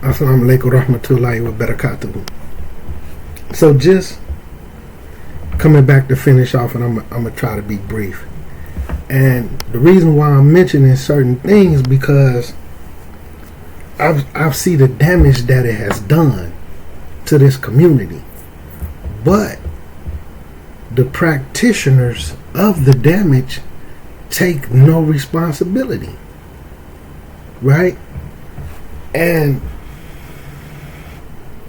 Assalamu alaikum rahmatullahi wa barakatuhu. So just coming back to finish off, and I'm going to try to be brief. And the reason why I'm mentioning certain things because I've seen the damage that it has done to this community. But the practitioners of the damage take no responsibility. Right? And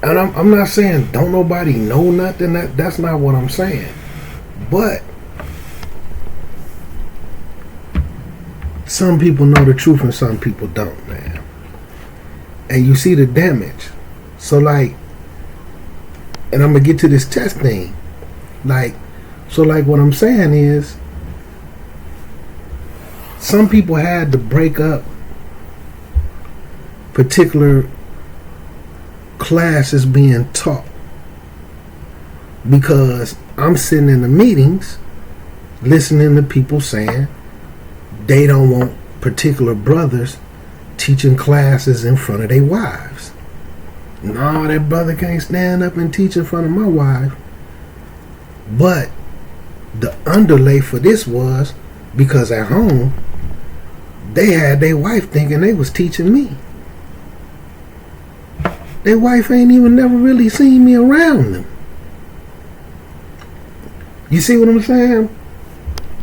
I'm not saying don't nobody know nothing. That's not what I'm saying. But some people know the truth and some people don't, man. And you see the damage. So like, and I'm going to get to this test thing. So what I'm saying is, some people had to break up particular classes being taught because I'm sitting in the meetings listening to people saying they don't want particular brothers teaching classes in front of their wives. No, that brother can't stand up and teach in front of my wife. But the underlay for this was because at home they had their wife thinking they was teaching me. Their wife ain't even never really seen me around them. You see what I'm saying?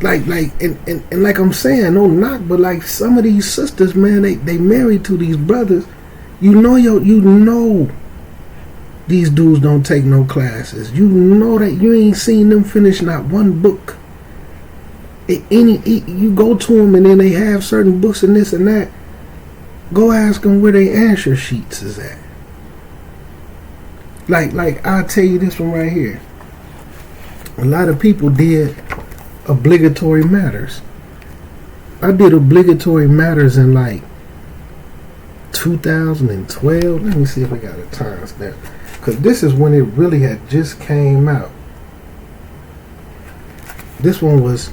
And like I'm saying, no knock, but like some of these sisters, man, they married to these brothers. You know these dudes don't take no classes. You know that you ain't seen them finish not one book. You go to them and then they have certain books and this and that. Go ask them where their answer sheets is at. Like I'll tell you this one right here. A lot of people did obligatory matters. I did obligatory matters in like 2012. Let me see if I got a timestamp, because this is when it really had just came out. This one was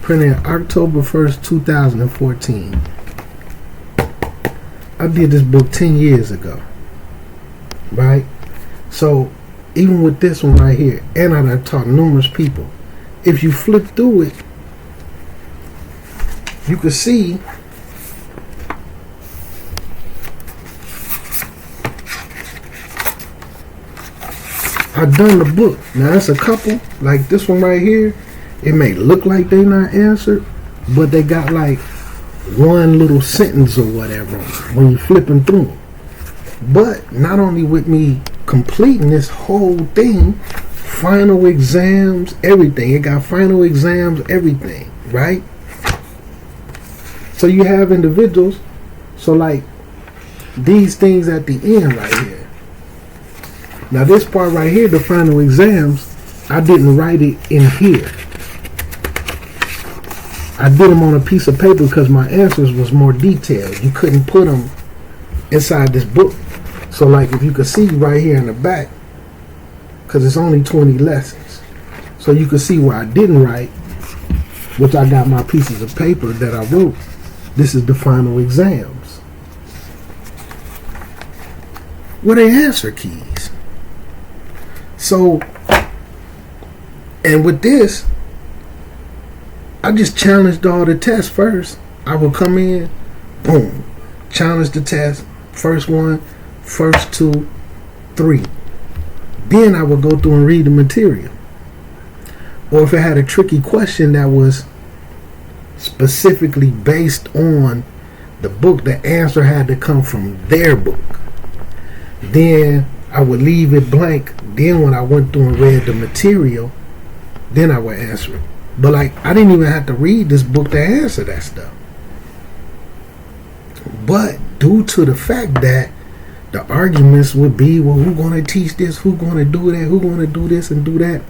printed October 1st, 2014. I did this book 10 years ago. Right? So even with this one right here, and I've taught numerous people, if you flip through it, you can see I've done the book. Now it's a couple, like this one right here, it may look like they not answered, but they got like one little sentence or whatever when you flipping through them. But not only with me completing this whole thing, final exams, everything. It got final exams, everything, right? So you have individuals, so like these things at the end right here. Now this part right here, the final exams, I didn't write it in here. I did them on a piece of paper because my answers was more detailed. You couldn't put them inside this book. So like if you could see right here in the back, because it's only 20 lessons, so you can see where I didn't write, which I got my pieces of paper that I wrote. This is the final exams. Where they answer keys. So, and with this, I just challenged all the tests first. I would come in, boom, challenge the test, first one, first 2, 3. Then I would go through and read the material. Or if it had a tricky question that was specifically based on the book, the answer had to come from their book. Then I would leave it blank. Then when I went through and read the material, then I would answer it. But like, I didn't even have to read this book to answer that stuff. But due to the fact that the arguments would be, well, who's going to teach this? Who's going to do that? Who's going to do this and do that?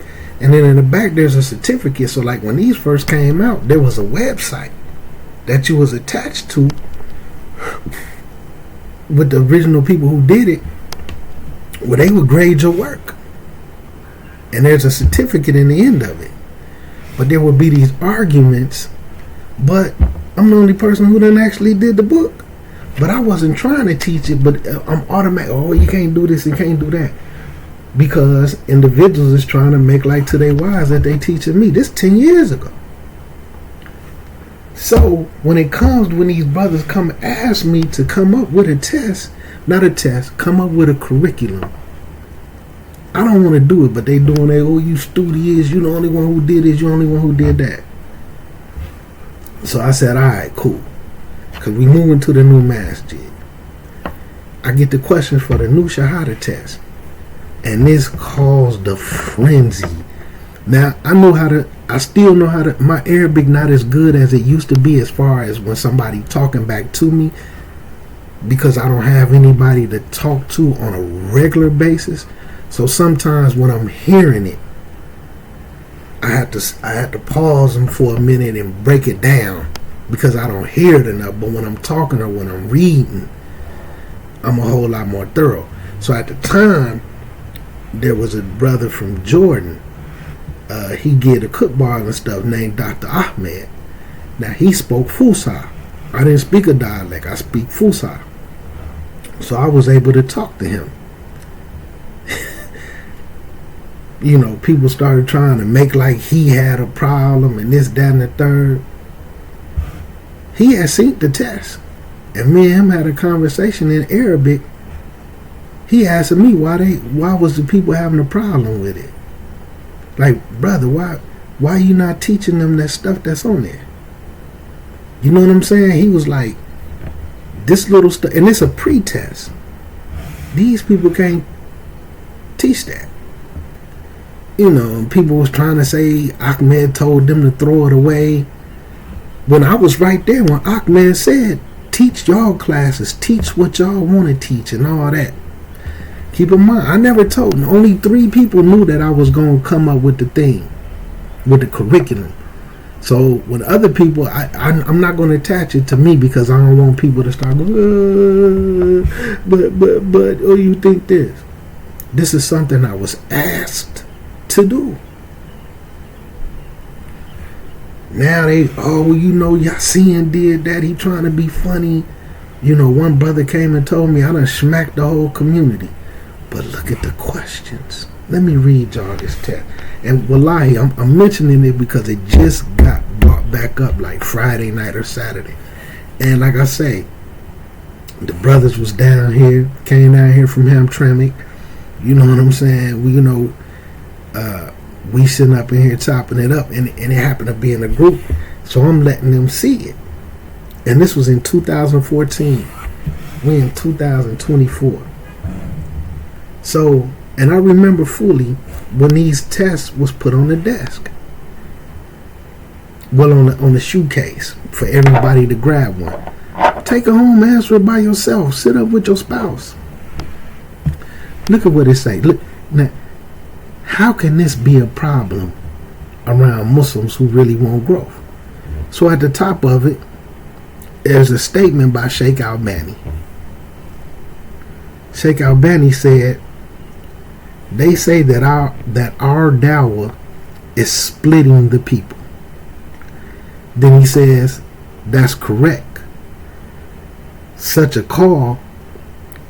And then in the back, there's a certificate. So like when these first came out, there was a website that you was attached to with the original people who did it, where they would grade your work. And there's a certificate in the end of it. But there would be these arguments, but I'm the only person who done actually did the book. But I wasn't trying to teach it, but I'm automatic. Oh, you can't do this, you can't do that. Because individuals is trying to make like to their wives that they teaching me. This 10 years ago. So when these brothers come ask me to come up with a test, not a test, come up with a curriculum. I don't want to do it, but they doing that, oh, you studious, you the only one who did this, you the only one who did that. So I said, all right, cool. Because we moving to the new masjid. I get the questions for the new Shahada test. And this caused the frenzy. Now, I still know how to, my Arabic not as good as it used to be as far as when somebody talking back to me, because I don't have anybody to talk to on a regular basis. So sometimes when I'm hearing it, I have to pause them for a minute and break it down because I don't hear it enough. But when I'm talking or when I'm reading, I'm a whole lot more thorough. So at the time, there was a brother from Jordan. He did a cookbar and stuff named Dr. Ahmed. Now he spoke Fusha. I didn't speak a dialect. I speak Fusha. So I was able to talk to him. You know, people started trying to make like he had a problem and this, that, and the third. He had seen the test. And me and him had a conversation in Arabic. He asked me why was the people having a problem with it? Like, brother, why you not teaching them that stuff that's on there? You know what I'm saying? He was like, this little stuff, and it's a pre-test. These people can't teach that. You know, people was trying to say Ahmed told them to throw it away. When I was right there, when Ahmed said, teach y'all classes, teach what y'all want to teach and all that. Keep in mind, I never told. Only 3 people knew that I was going to come up with the thing, with the curriculum. So with other people, I'm not going to attach it to me because I don't want people to start going, but, oh, you think this? This is something I was asked to do. Now you know, Yasin did that. He trying to be funny. You know, one brother came and told me I done smacked the whole community. But look at the questions. Let me read y'all this text. And wallahi, I'm mentioning it because it just got brought back up like Friday night or Saturday. And like I say, the brothers was down here, came down here from Hamtramck. You know what I'm saying? We sitting up in here chopping it up, and it happened to be in a group. So I'm letting them see it. And this was in 2014. We in 2024. So, and I remember fully when these tests was put on the desk. Well, on the shoe case for everybody to grab one. Take it home, answer it by yourself. Sit up with your spouse. Look at what it say. Look now. How can this be a problem around Muslims who really want growth? So at the top of it, there's a statement by Sheikh Albani. Sheikh Albani said, they say that our dawah is splitting the people. Then he says, that's correct. Such a call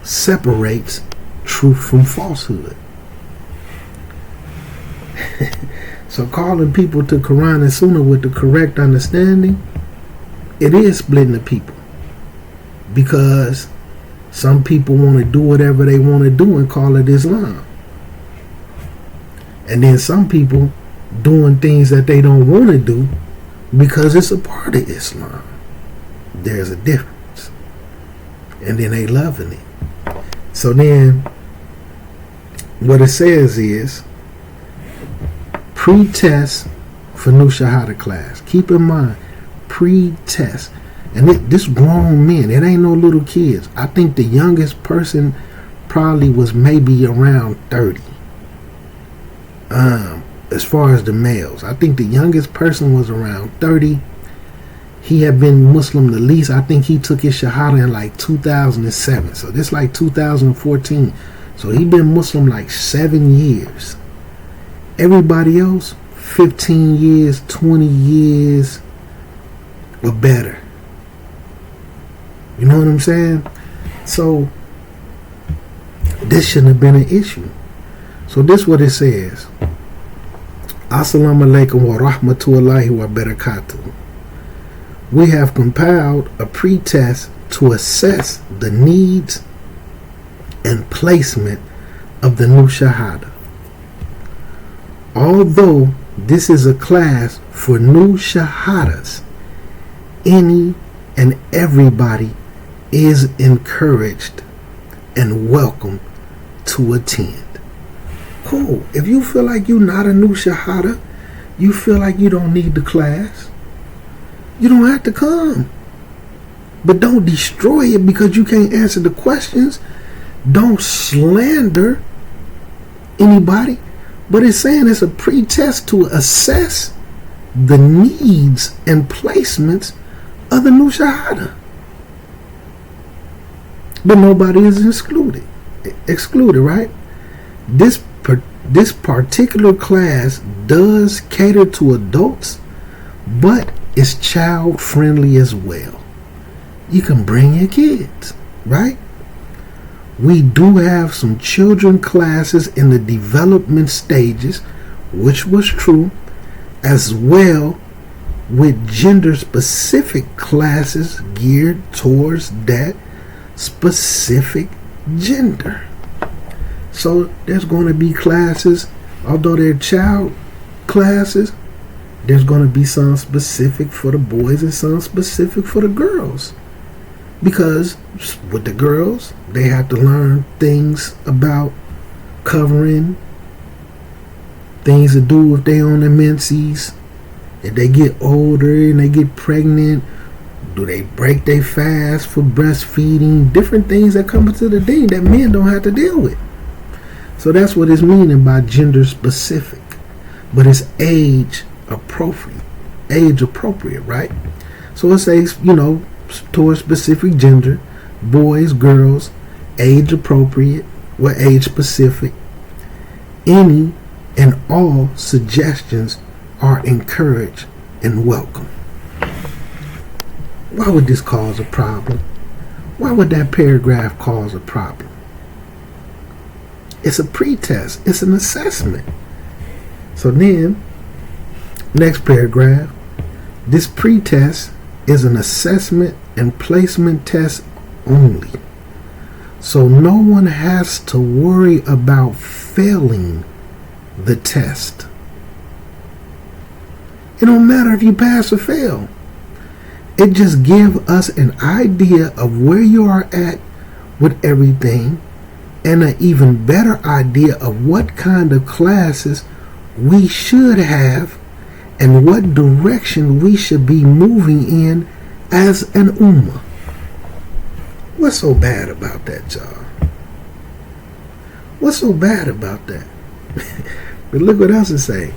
separates truth from falsehood. So calling people to Quran and Sunnah with the correct understanding, it is splitting the people. Because some people want to do whatever they want to do and call it Islam. And then some people doing things that they don't want to do because it's a part of Islam. There's a difference. And then they loving it. So then what it says is, pre-test for new Shahada class. Keep in mind, pre-test. And this grown men, it ain't no little kids. I think the youngest person probably was maybe around 30. As far as the males, I think the youngest person was around 30. He had been Muslim the least. I think he took his Shahada in like 2007. So this like 2014. So he been Muslim like 7 years. Everybody else, 15 years, 20 years or better. You know what I'm saying? So this shouldn't have been an issue. So this is what it says. Assalamu alaikum wa rahmatullahi wa barakatuh. We have compiled a pretest to assess the needs and placement of the new Shahada. Although this is a class for new Shahadas, any and everybody is encouraged and welcome to attend. Cool. If you feel like you're not a new Shahada, you feel like you don't need the class, you don't have to come. But don't destroy it because you can't answer the questions. Don't slander anybody. But it's saying it's a pretest to assess the needs and placements of the new Shahada. But nobody is excluded, right? This particular class does cater to adults, but it's child friendly as well. You can bring your kids, right? We do have some children classes in the development stages, which was true, as well with gender specific classes geared towards that specific gender. So there's going to be classes, although they're child classes, there's going to be some specific for the boys and some specific for the girls. Because with the girls, they have to learn things about covering, things to do if they on their menses, if they get older and they get pregnant, do they break their fast for breastfeeding, different things that come into the thing that men don't have to deal with. So that's what it's meaning by gender specific. But it's age appropriate, right? So it says, towards specific gender, boys, girls, age appropriate, or age specific. Any and all suggestions are encouraged and welcome. Why would this cause a problem? Why would that paragraph cause a problem? It's a pretest. It's an assessment. So then, next paragraph, this pretest is an assessment and placement test only. So no one has to worry about failing the test. It don't matter if you pass or fail. It just gives us an idea of where you are at with everything and an even better idea of what kind of classes we should have and what direction we should be moving in as an ummah. What's so bad about that, y'all? What's so bad about that? But look what else it say.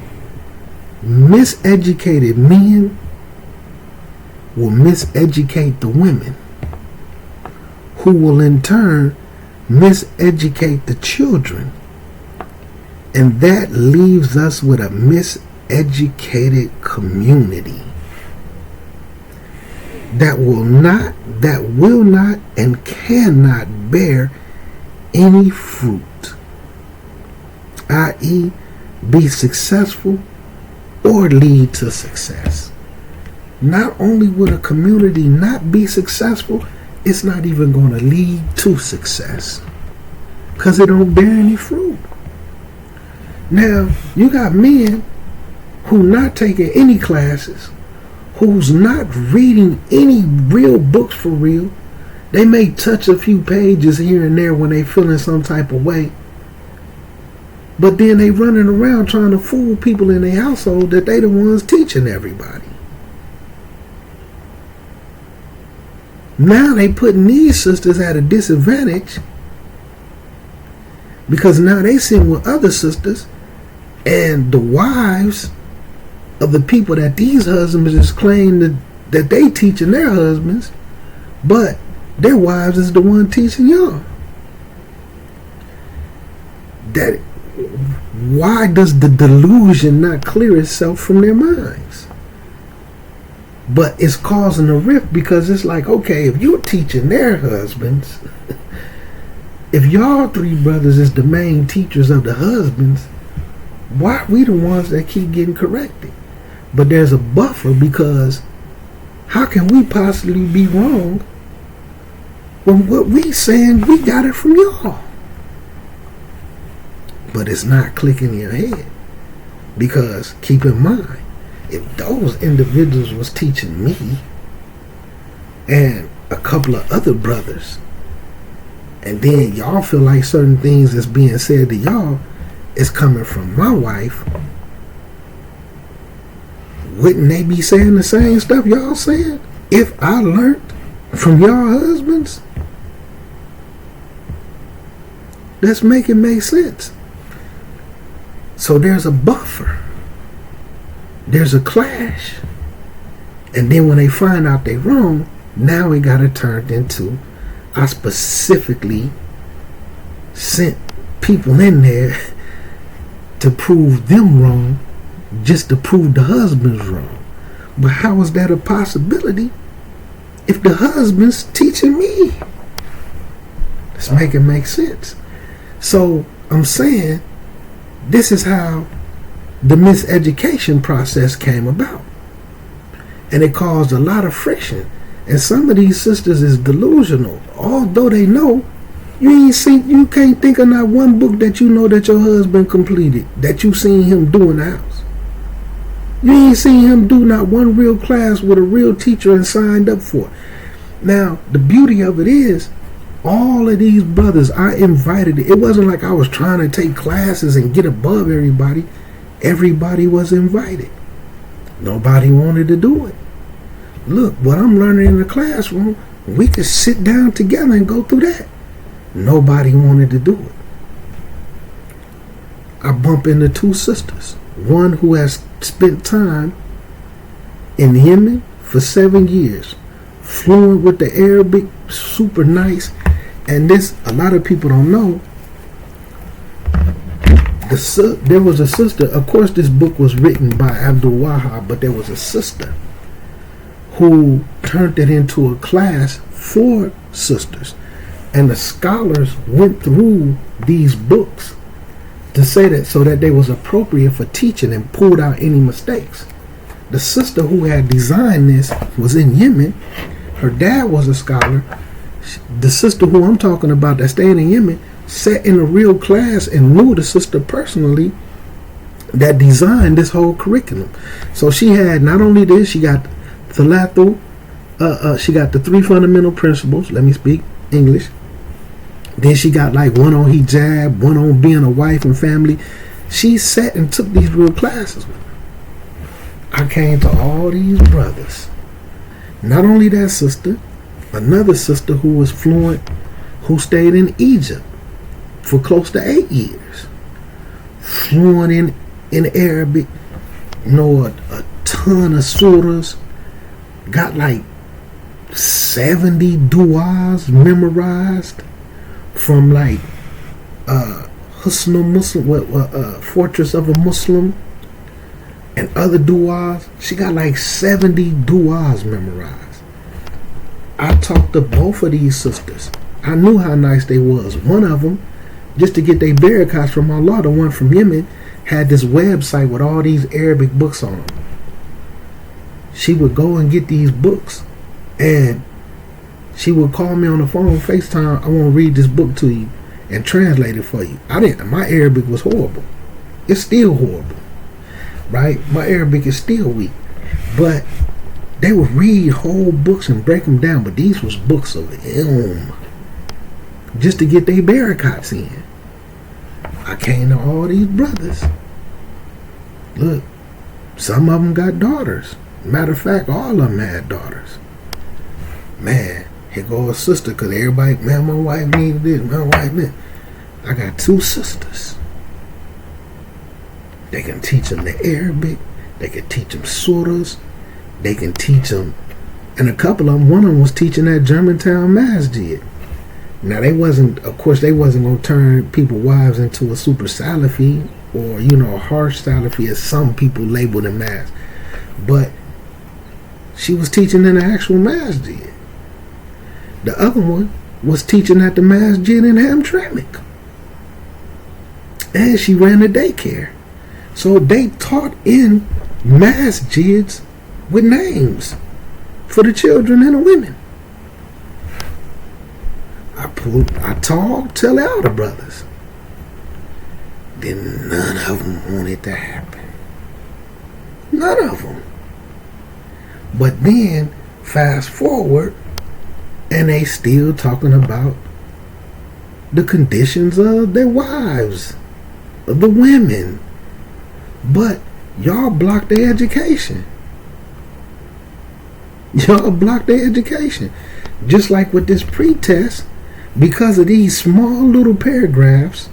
Miseducated men will miseducate the women, who will in turn miseducate the children. And that leaves us with a miseducated community that will not and cannot bear any fruit, i.e. be successful or lead to success. Not only will a community not be successful, it's not even going to lead to success because it don't bear any fruit. Now, you got men who not taking any classes, who's not reading any real books for real. They may touch a few pages here and there when they feeling some type of way, but then they running around trying to fool people in their household that they the ones teaching everybody. Now they putting these sisters at a disadvantage because now they sitting with other sisters and the wives of the people that these husbands is claiming that they teaching their husbands, but their wives is the one teaching y'all. That why does the delusion not clear itself from their minds? But it's causing a rift because it's like, okay, if you're teaching their husbands, if y'all three brothers is the main teachers of the husbands, why are we the ones that keep getting corrected? But there's a buffer because how can we possibly be wrong when what we saying we got it from y'all? But it's not clicking in your head because keep in mind, if those individuals was teaching me and a couple of other brothers, and then y'all feel like certain things that's being said to y'all is coming from my wife, wouldn't they be saying the same stuff y'all saying? If I learned from y'all husbands, let's make it make sense. So there's a buffer. There's a clash. And then when they find out they wrong, now it got it turned into, I specifically sent people in there to prove them wrong, just to prove the husband's wrong. But how is that a possibility if the husband's teaching me? Let's make it make sense. So I'm saying this is how the miseducation process came about. And it caused a lot of friction. And some of these sisters is delusional. Although they know, you can't think of not one book that you know that your husband completed, that you seen him do in the house. You ain't seen him do not one real class with a real teacher and signed up for it. Now, the beauty of it is, all of these brothers I invited. It wasn't like I was trying to take classes and get above everybody. Everybody was invited. Nobody wanted to do it. Look, what I'm learning in the classroom, we could sit down together and go through that. Nobody wanted to do it. I bump into two sisters. One who has spent time in Yemen for 7 years, fluent with the Arabic, super nice. And this, a lot of people don't know, there was a sister, of course this book was written by Abdul Wahab, but there was a sister who turned it into a class for sisters. And the scholars went through these books to say that so that they was appropriate for teaching and pulled out any mistakes. The sister who had designed this was in Yemen. Her dad was a scholar. The sister who I'm talking about that stayed in Yemen sat in a real class and knew the sister personally that designed this whole curriculum. So she had not only this, she got Thalathu, she got the 3 fundamental principles, let me speak English. Then she got like one on hijab, one on being a wife and family. She sat and took these real classes with her. I came to all these brothers. Not only that sister, another sister who was fluent, who stayed in Egypt for close to 8 years. Fluent in Arabic, know a ton of surahs, got like 70 du'as memorized from like Husnul Muslim, Fortress of a Muslim, and other du'as. She got like 70 du'as memorized. I talked to both of these sisters. I knew how nice they was. One of them, just to get their barakahs from Allah, the one from Yemen, had this website with all these Arabic books on them. She would go and get these books, and she would call me on the phone, FaceTime, I want to read this book to you and translate it for you. My Arabic was horrible. It's still horrible, right? My Arabic is still weak. But they would read whole books and break them down, but these was books of ilm, just to get their barakats in. I came to all these brothers. Look, some of them got daughters. Matter of fact, all of them had daughters. Man, here goes a sister, because everybody, man, my wife needed this, my wife needed. I got 2 sisters. They can teach them the Arabic. They can teach them surahs. They can teach them, and a couple of them, one of them was teaching at Germantown Masjid. Now they wasn't going to turn people's wives into a super Salafi or, a harsh Salafi as some people label them as. But she was teaching in the actual masjid. The other one was teaching at the masjid in Hamtramck. And she ran a daycare. So they taught in masjids with names for the children and the women. I talked to the elder brothers. Then none of them wanted to happen. None of them. But then, fast forward, and they still talking about the conditions of their wives, of the women. But y'all blocked their education. Y'all blocked their education. Just like with this pretest, because of these small little paragraphs,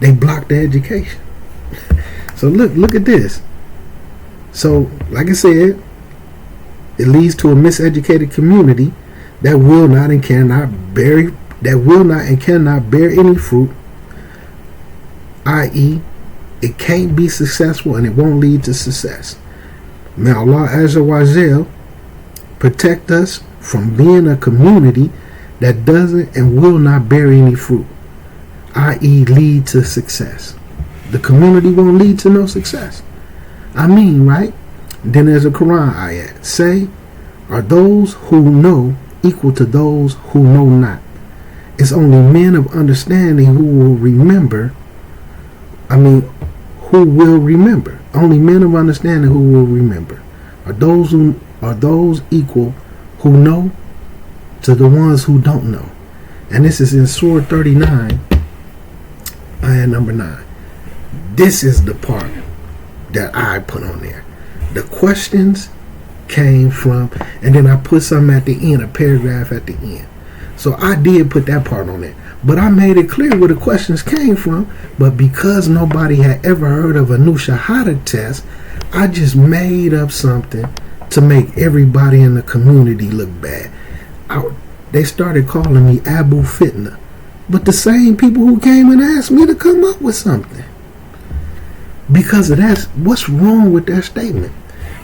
they blocked their education. So look at this. So, like I said, it leads to a miseducated community that will not and cannot bear any fruit, i.e., it can't be successful and it won't lead to success. May Allah Azza wa Jal protect us from being a community that doesn't and will not bear any fruit, i.e., lead to success. The community won't lead to no success. I mean, right? Then there's a Quran ayat. Say, are those who know equal to those who know not? It's only men of understanding who will remember. Who will remember? Only men of understanding who will remember. Are those equal who know to the ones who don't know? And this is in Surah 39, ayah number 9. This is the part that I put on there. The questions came from, and then I put something at the end, a paragraph at the end. So I did put that part on there. But I made it clear where the questions came from. But because nobody had ever heard of a new Shahada test, I just made up something to make everybody in the community look bad. They started calling me Abu Fitna. But the same people who came and asked me to come up with something. Because of that, what's wrong with that statement?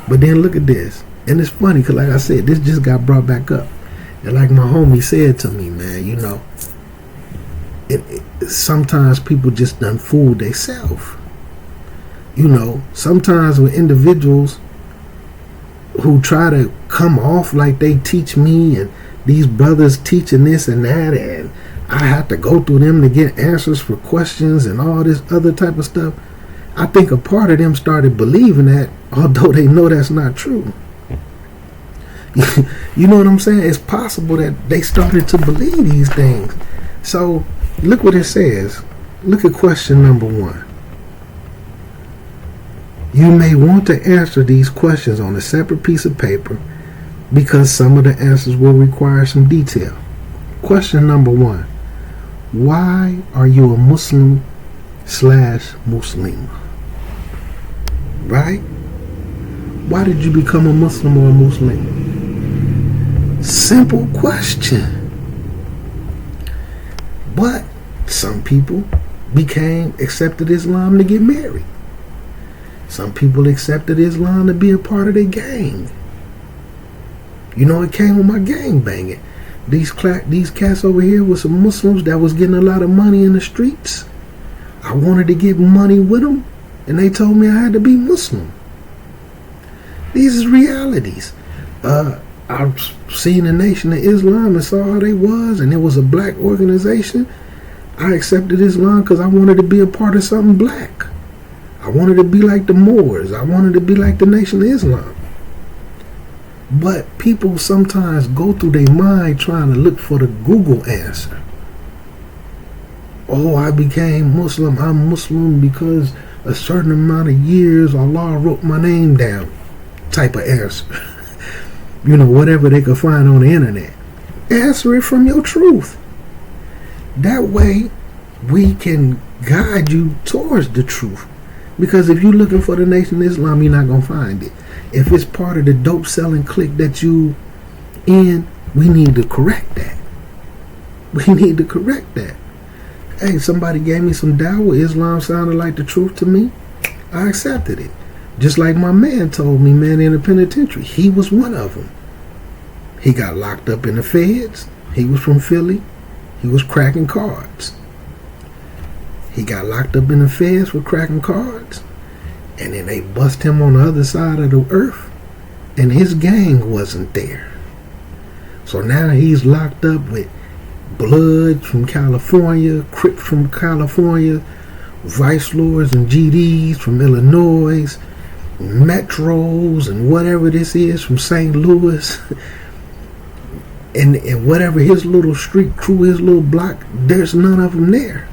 But then look at this. And it's funny because, like I said, this just got brought back up. And like my homie said to me, man, you know, sometimes people just done fool themselves. You know, sometimes with individuals who try to come off like they teach me and these brothers teaching this and that, and I have to go through them to get answers for questions and all this other type of stuff. I think a part of them started believing that, although they know that's not true. You know what I'm saying? It's possible that they started to believe these things. So look what it says. Look at question number 1. You may want to answer these questions on a separate piece of paper because some of the answers will require some detail. Question number 1. Why are you a Muslim / Muslim? Right? Why did you become a Muslim or a Muslim? Simple question. But some people accepted Islam to get married. Some people accepted Islam to be a part of their gang. You know, it came with my gang banging. These cats over here were some Muslims that was getting a lot of money in the streets. I wanted to get money with them, and they told me I had to be Muslim. These is realities. I've seen the Nation of Islam and saw how they was, and it was a black organization. I accepted Islam because I wanted to be a part of something black. I wanted to be like the Moors. I wanted to be like the Nation of Islam. But people sometimes go through their mind trying to look for the Google answer. Oh, I became Muslim. I'm Muslim because a certain amount of years Allah wrote my name down type of answer. You know, whatever they could find on the internet. Answer it from your truth. That way, we can guide you towards the truth. Because if you're looking for the Nation of Islam, you're not going to find it. If it's part of the dope selling clique that you in, we need to correct that. We need to correct that. Hey, somebody gave me some dawah. Islam sounded like the truth to me. I accepted it. Just like my man told me, man, in the penitentiary, he was one of them. He got locked up in the feds. He was from Philly. He was cracking cards. He got locked up in the feds for cracking cards. And then they bust him on the other side of the earth. And his gang wasn't there. So now he's locked up with Bloods from California, Crips from California, Vice Lords and GDs from Illinois, Metros and whatever this is from St. Louis. and whatever his little street crew, his little block, there's none of them there.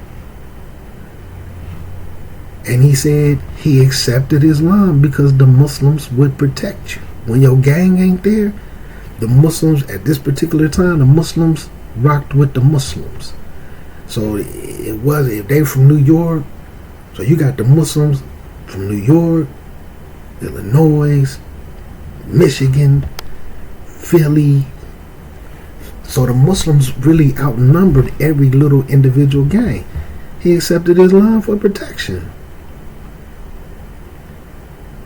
And he said he accepted Islam because the Muslims would protect you. When your gang ain't there, the Muslims, at this particular time, the Muslims rocked with the Muslims. So it was, if they from New York, so you got the Muslims from New York, Illinois, Michigan, Philly. So the Muslims really outnumbered every little individual gang. He accepted Islam for protection.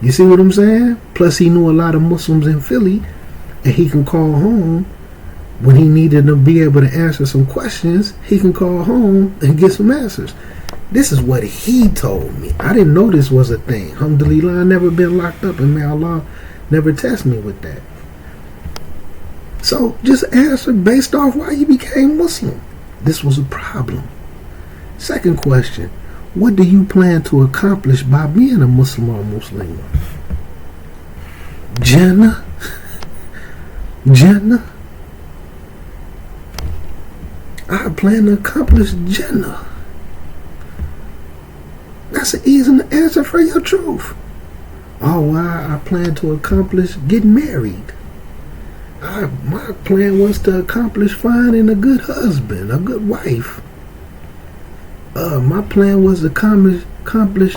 You see what I'm saying? Plus he knew a lot of Muslims in Philly, and he can call home when he needed to be able to answer some questions. He can call home and get some answers. This is what he told me. I didn't know this was a thing. Alhamdulillah, I never been locked up, and may Allah never test me with that. So just answer based off why you became Muslim. This was a problem. Second question, what do you plan to accomplish by being a Muslim or Muslim? Jannah? Jannah? I plan to accomplish Jannah. That's an easy answer for your truth. Oh, I plan to accomplish getting married. My plan was to accomplish finding a good husband, a good wife. My plan was to accomplish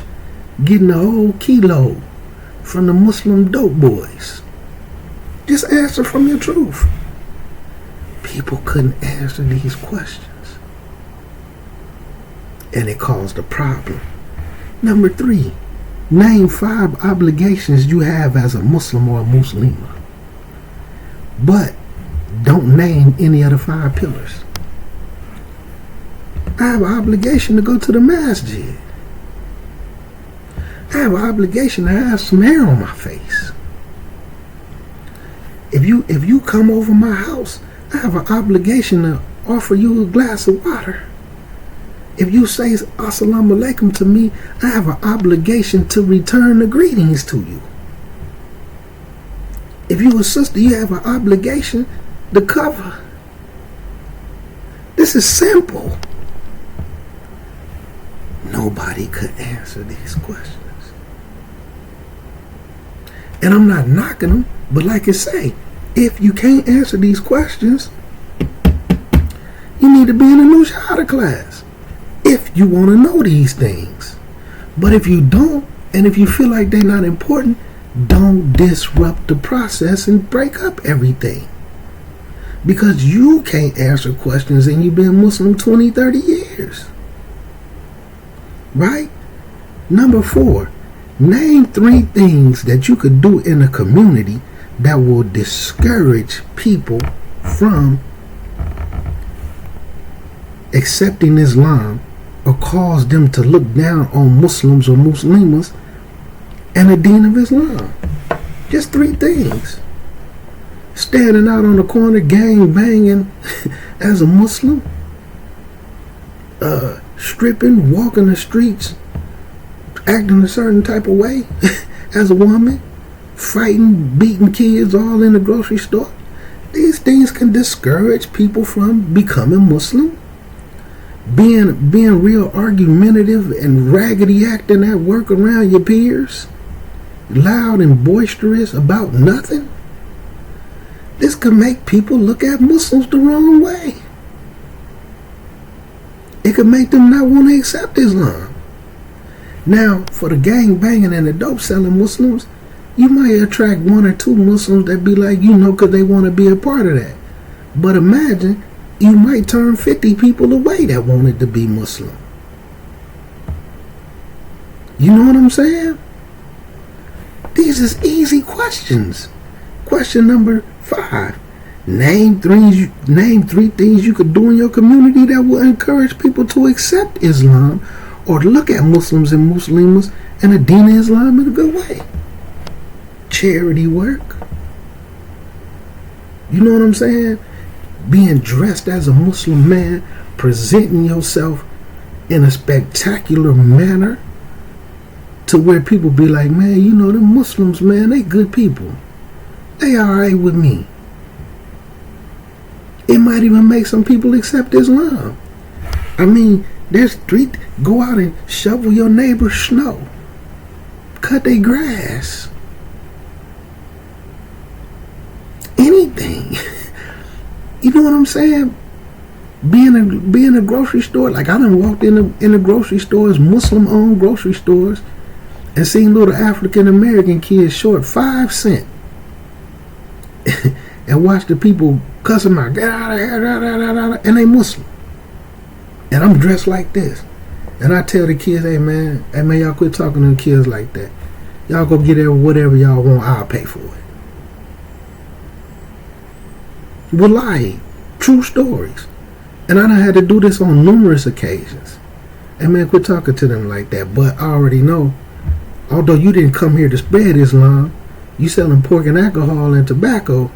getting a whole kilo from the Muslim dope boys. Just answer from your truth. People couldn't answer these questions, and it caused a problem. Number 3, name 5 obligations you have as a Muslim or a Muslima, but don't name any of the 5 pillars. I have an obligation to go to the masjid. I have an obligation to have some hair on my face. If you come over my house, I have an obligation to offer you a glass of water. If you say assalamu alaikum to me, I have an obligation to return the greetings to you. If you a sister, you have an obligation to cover. This is simple. Nobody could answer these questions. And I'm not knocking them, but like I say, if you can't answer these questions, you need to be in a new Shahada class if you want to know these things. But if you don't, and if you feel like they're not important, don't disrupt the process and break up everything. Because you can't answer questions and you've been Muslim 20, 30 years. Right? Number 4, name 3 things that you could do in a community that will discourage people from accepting Islam or cause them to look down on Muslims or Muslimas and the deen of Islam. Just 3 things. Standing out on the corner gang banging as a Muslim, stripping, walking the streets, acting a certain type of way as a woman, fighting, beating kids all in the grocery store. These things can discourage people from becoming Muslim. Being real argumentative and raggedy acting at work around your peers, loud and boisterous about nothing. This could make people look at Muslims the wrong way. It could make them not want to accept Islam. Now, for the gang banging and the dope selling Muslims, you might attract 1 or 2 Muslims that be like, because they want to be a part of that. But imagine, you might turn 50 people away that wanted to be Muslim. You know what I'm saying? These is easy questions. Question number 5. Name three things you could do in your community that will encourage people to accept Islam or look at Muslims and Muslims and the Deen of Islam in a good way. Charity work. You know what I'm saying? Being dressed as a Muslim man, presenting yourself in a spectacular manner to where people be like, man, you know, them Muslims, man, they good people. They alright with me. It might even make some people accept Islam. I mean, go out and shovel your neighbor's snow. Cut their grass. Anything. You know what I'm saying? Being a grocery store, like I done walked in the grocery stores, Muslim-owned grocery stores, and seen little African-American kids short 5 cents. And watch the people cuss them out, get out of here, and they Muslim. And I'm dressed like this. And I tell the kids, hey man, y'all quit talking to the kids like that. Y'all go get whatever y'all want, I'll pay for it. Wallahi, true stories. And I done had to do this on numerous occasions. Hey man, quit talking to them like that. But I already know, although you didn't come here to spread Islam, you selling pork and alcohol and tobacco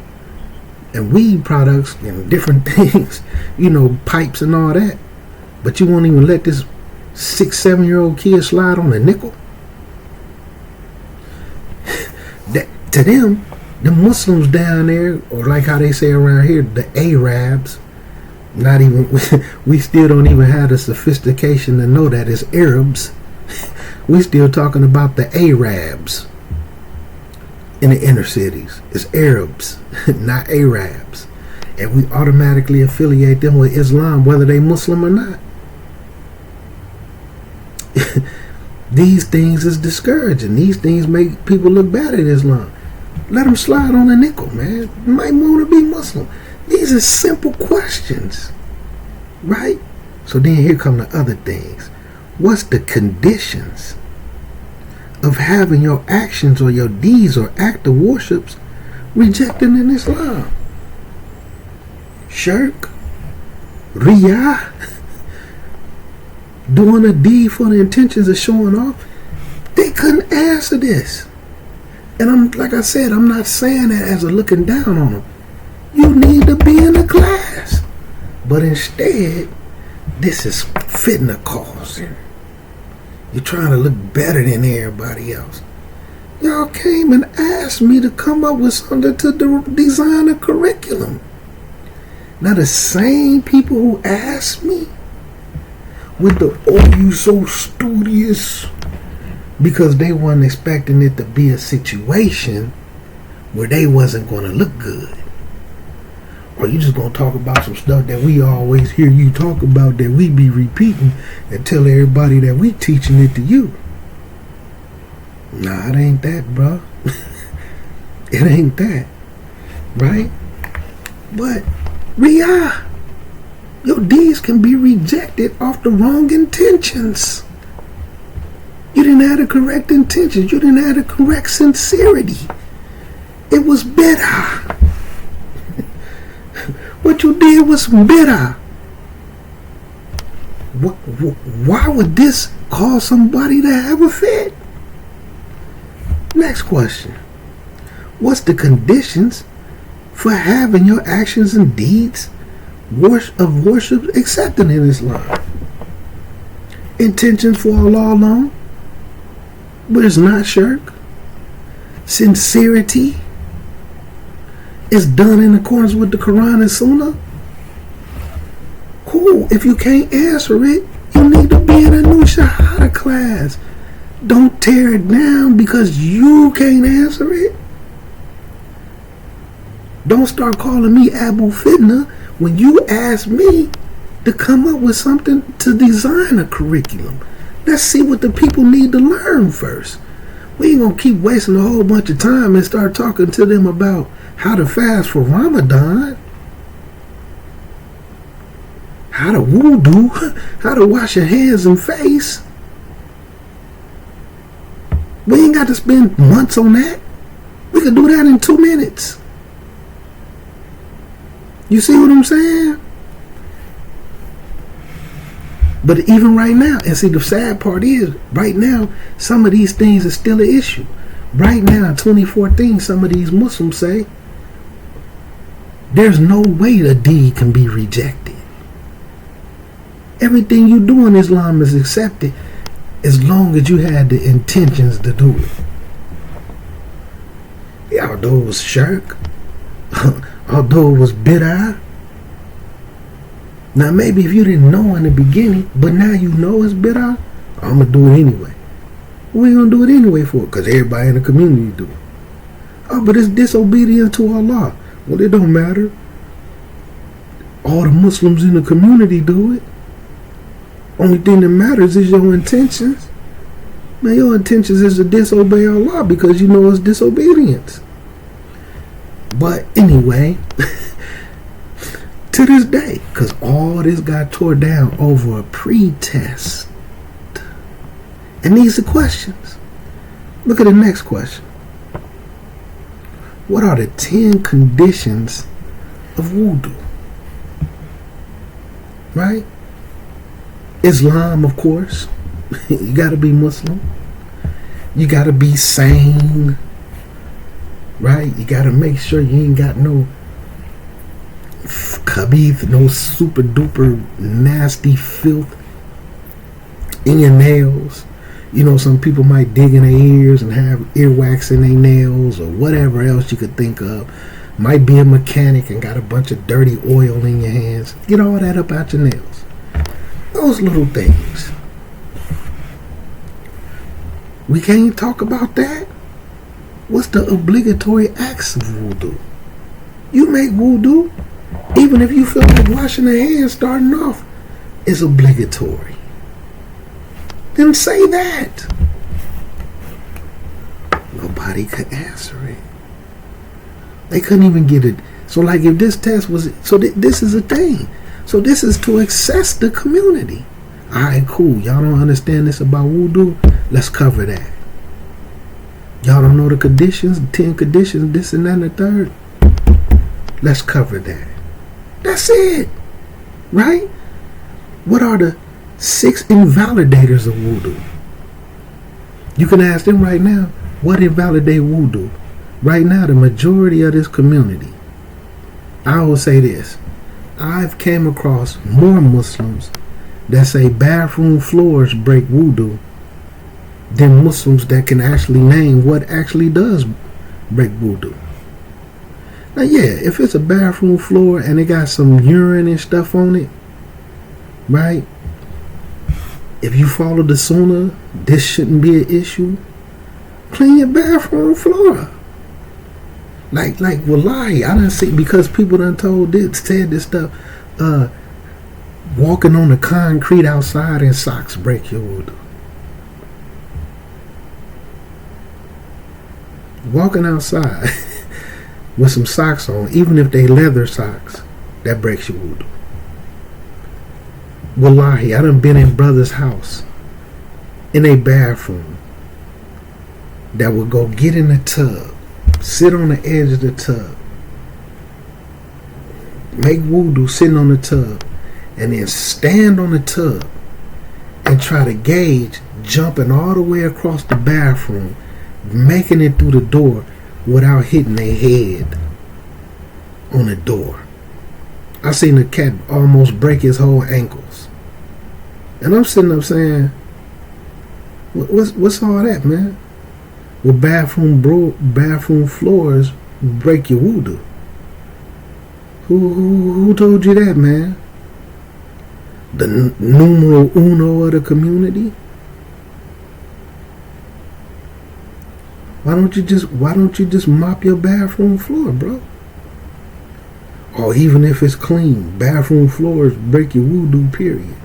and weed products and different things, you know, pipes and all that. But you won't even let this 6-7-year-old kid slide on a nickel. To them, the Muslims down there, or like how they say around here, the Arabs, not even, we still don't even have the sophistication to know that it's Arabs. We still talking about the Arabs in the inner cities. It's Arabs, not Arabs. And we automatically affiliate them with Islam, whether they Muslim or not. These things is discouraging. These things make people look bad at Islam. Let them slide on a nickel, man. You might want to be Muslim. These are simple questions, right? So then here come the other things. What's the conditions of having your actions or your deeds or act of worships rejected in Islam? Shirk, Riyah, doing a deed for the intentions of showing off. They couldn't answer this. And like I said, I'm not saying that as a looking down on them. You need to be in the class. But instead, this is fitting a cause. You're trying to look better than everybody else. Y'all came and asked me to come up with something to design a curriculum. Now the same people who asked me with the, oh, you so studious, because they weren't expecting it to be a situation where they wasn't going to look good. Or you just going to talk about some stuff that we always hear you talk about that we be repeating and tell everybody that we teaching it to you. Nah, it ain't that, bro. It ain't that. Right? But, Riyah, your deeds can be rejected off the wrong intentions. You didn't have the correct intentions. You didn't have the correct sincerity. It was bid'ah. What you did was bid'ah. Why would this cause somebody to have a fit? Next question. What's the conditions for having your actions and deeds of worship accepted in Islam? Intentions for Allah alone, but it's not shirk. Sincerity is done in accordance with the Quran and Sunnah. Cool. If you can't answer it, you need to be in a new Shahada class. Don't tear it down because you can't answer it. Don't start calling me Abu Fitna when you ask me to come up with something to design a curriculum. Let's see what the people need to learn first. We ain't gonna keep wasting a whole bunch of time and start talking to them about how to fast for Ramadan, how to wudu, how to wash your hands and face. We ain't got to spend months on that. We could do that in 2 minutes. You see what I'm saying? But even right now, and see, the sad part is, right now, some of these things are still an issue. Right now, in 2014, some of these Muslims say, there's no way a deed can be rejected. Everything you do in Islam is accepted as long as you had the intentions to do it. Although it was shirk, although it was bid'ah. Now maybe if you didn't know in the beginning, but now you know it's bid'ah, I'm going to do it anyway. What are you going to do it anyway for? Because everybody in the community do it. Oh, but it's disobedience to Allah. Well, it don't matter. All the Muslims in the community do it. Only thing that matters is your intentions. Man, your intentions is to disobey Allah because you know it's disobedience. But anyway, to this day, because all this got tore down over a pretest. And these are questions. Look at the next question. What are the 10 conditions of wudu? Right? Islam, of course. You got to be Muslim. You got to be sane. Right? You got to make sure you ain't got no khabith, no super duper nasty filth in your nails. You know, some people might dig in their ears and have earwax in their nails or whatever else you could think of. Might be a mechanic and got a bunch of dirty oil in your hands. Get all that up out your nails. Those little things. We can't talk about that. What's the obligatory acts of wudu? You make wudu, even if you feel like washing the hands starting off, is obligatory. Then say that. Nobody could answer it. They couldn't even get it. So like if this test was, so this is a thing. So this is to access the community. Alright, cool. Y'all don't understand this about wudu? Let's cover that. Y'all don't know the conditions, 10 conditions, this and that and the third? Let's cover that. That's it. Right? What are the 6 invalidators of wudu? You can ask them right now, what invalidate wudu? Right now, the majority of this community, I will say this, I've came across more Muslims that say bathroom floors break wudu than Muslims that can actually name what actually does break wudu. Now yeah, if it's a bathroom floor and it got some urine and stuff on it, right? If you follow the sunnah, this shouldn't be an issue. Clean your bathroom floor. Like wallahi, I done see, because people done said this stuff, walking on the concrete outside in socks break your wudu. Walking outside with some socks on, even if they leather socks, that breaks your wudu. Wallahi, I done been in brother's house in a bathroom that would go get in the tub, sit on the edge of the tub, make wudu sitting on the tub, and then stand on the tub and try to gauge jumping all the way across the bathroom, making it through the door without hitting their head on the door. I seen a cat almost break his whole ankles. And I'm sitting up saying, what's all that, man? Well, bathroom floors break your wudu. Who told you that, man? The numero uno of the community? Why don't you just mop your bathroom floor, bro? Or even if it's clean, bathroom floors break your wudu, period.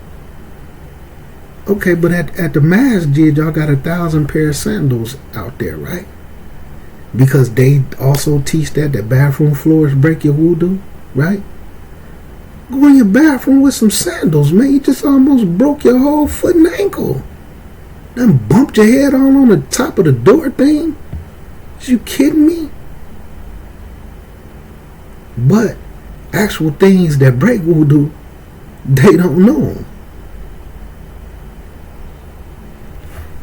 Okay, but at the masjid, y'all got 1,000 pair of sandals out there, right? Because they also teach that bathroom floors break your wudu, right? Go in your bathroom with some sandals, man. You just almost broke your whole foot and ankle. Done bumped your head on the top of the door thing? Is you kidding me? But actual things that break voodoo, they don't know.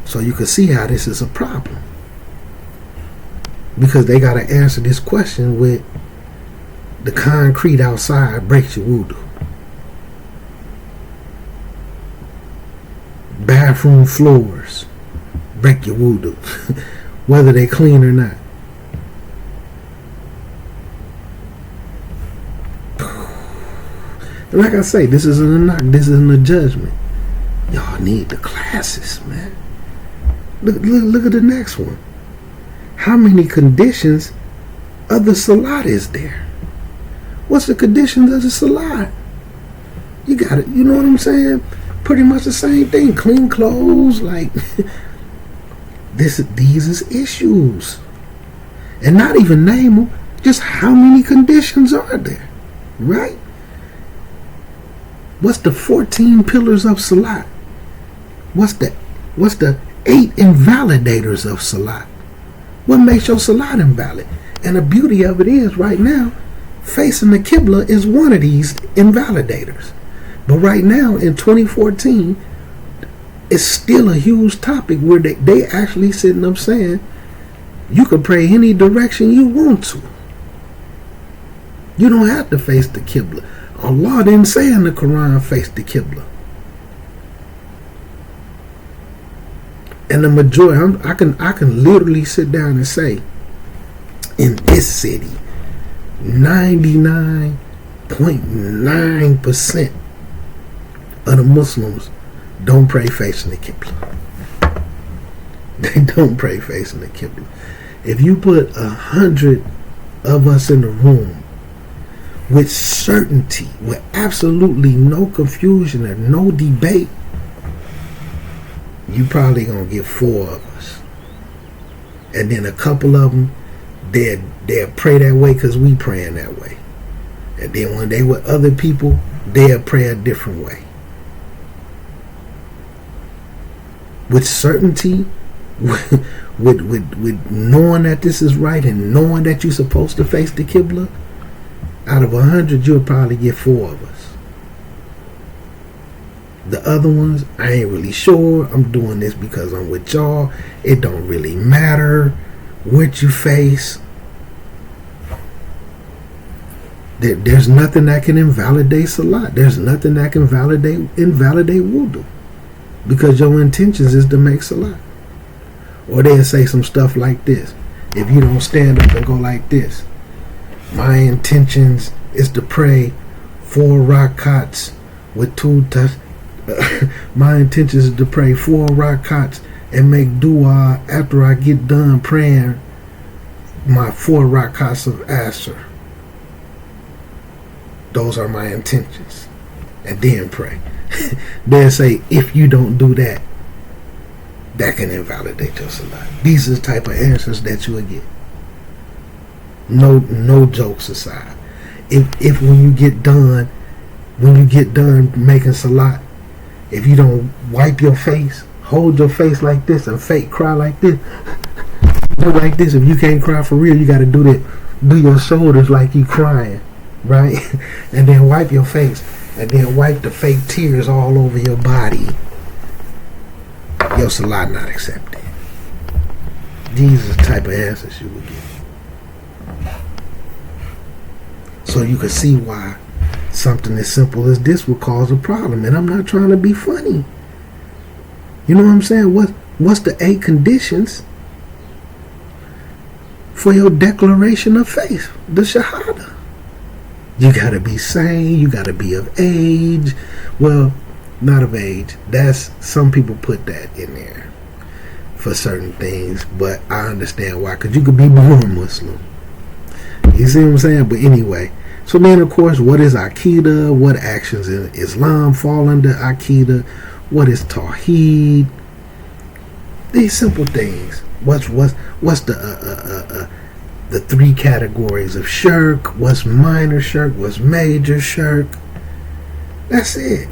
So you can see how this is a problem. Because they got to answer this question with the concrete outside breaks your voodoo. Bathroom floors break your voodoo, whether they clean or not. And like I say, this isn't a knock, this isn't a judgment. Y'all need the classes, man. Look at the next one. How many conditions of the salat is there? What's the conditions of the salat? You got it. You know what I'm saying? Pretty much the same thing. Clean clothes, like these is issues, and not even name them. Just how many conditions are there, right? What's the 14 pillars of salat? What's the 8 invalidators of salat? What makes your salat invalid? And the beauty of it is, right now, facing the Qibla is one of these invalidators. But right now, in 2014, it's still a huge topic where they actually sitting up saying, you can pray any direction you want to. You don't have to face the Qibla. Allah didn't say in the Quran, face the Qibla. And the majority, I can literally sit down and say, in this city, 99.9% of the Muslims don't pray facing the Qibla. They don't pray facing the Qibla. If you put 100 of us in the room with certainty, with absolutely no confusion and no debate, you probably gonna get 4 of us, and then a couple of them they'll pray that way because we praying that way, and then when they with other people, they'll pray a different way. With certainty, with knowing that this is right and knowing that you're supposed to face the Qibla, out of 100, you'll probably get 4 of us. The other ones, I ain't really sure. I'm doing this because I'm with y'all. It don't really matter what you face. There's nothing that can invalidate salat. There's nothing that can invalidate wudu, because your intentions is to make salat. Or they'll say some stuff like this. If you don't stand up and go like this, my intentions is to pray 4 rakats with 2 touch. My intention is to pray 4 rakats and make dua after I get done praying my 4 rakats of Asr. Those are my intentions. And then pray. They'll say, if you don't do that, that can invalidate your salat. These are the type of answers that you will get. No jokes aside. If when you get done making salat, if you don't wipe your face, hold your face like this and fake cry like this, do like this. If you can't cry for real, you got to do that. Do your shoulders like you crying, right? And then wipe your face, and then wipe the fake tears all over your body. Your salat not accepted. These are the type of answers you will get. So you can see why something as simple as this will cause a problem. And I'm not trying to be funny. You know what I'm saying? What's the 8 conditions for your declaration of faith? The Shahada. You got to be sane. You got to be of age. Well, not of age. That's, some people put that in there for certain things. But I understand why. Because you could be born Muslim. You see what I'm saying? But anyway. So then, of course, what is Aqidah? What actions in Islam fall under Aqidah? What is Tawheed? These simple things. What's the 3 categories of shirk? What's minor shirk? What's major shirk? That's it.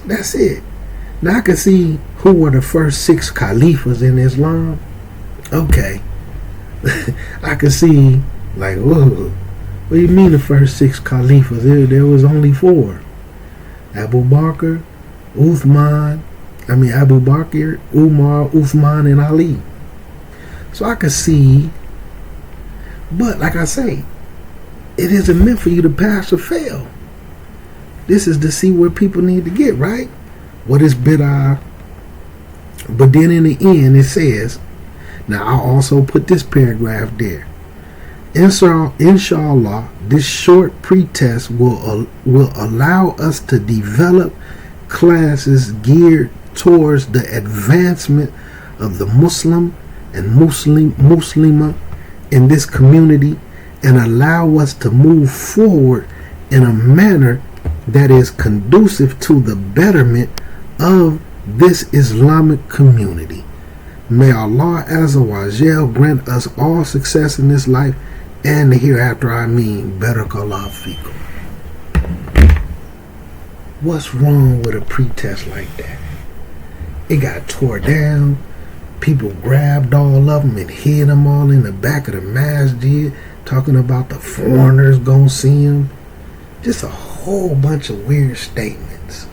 That's it. Now I can see who were the first 6 caliphs in Islam. Okay. I can see, like, whoa, what do you mean the first 6 caliphs? There was only 4. Abu Bakr, Umar, Uthman, and Ali. So I can see, but like I say, it isn't meant for you to pass or fail. This is to see where people need to get, right? What is bid'ah? But then in the end it says, now I'll also put this paragraph there. Inshallah, this short pretest will allow us to develop classes geared towards the advancement of the Muslim and Muslima in this community, and allow us to move forward in a manner that is conducive to the betterment of this Islamic community. May Allah Azza wa Jal grant us all success in this life and the hereafter. I mean, Barakallahu fikum. What's wrong with a pretest like that? It got tore down. People grabbed all of them and hid them all in the back of the masjid, talking about the foreigners gonna see them. Just a whole bunch of weird statements.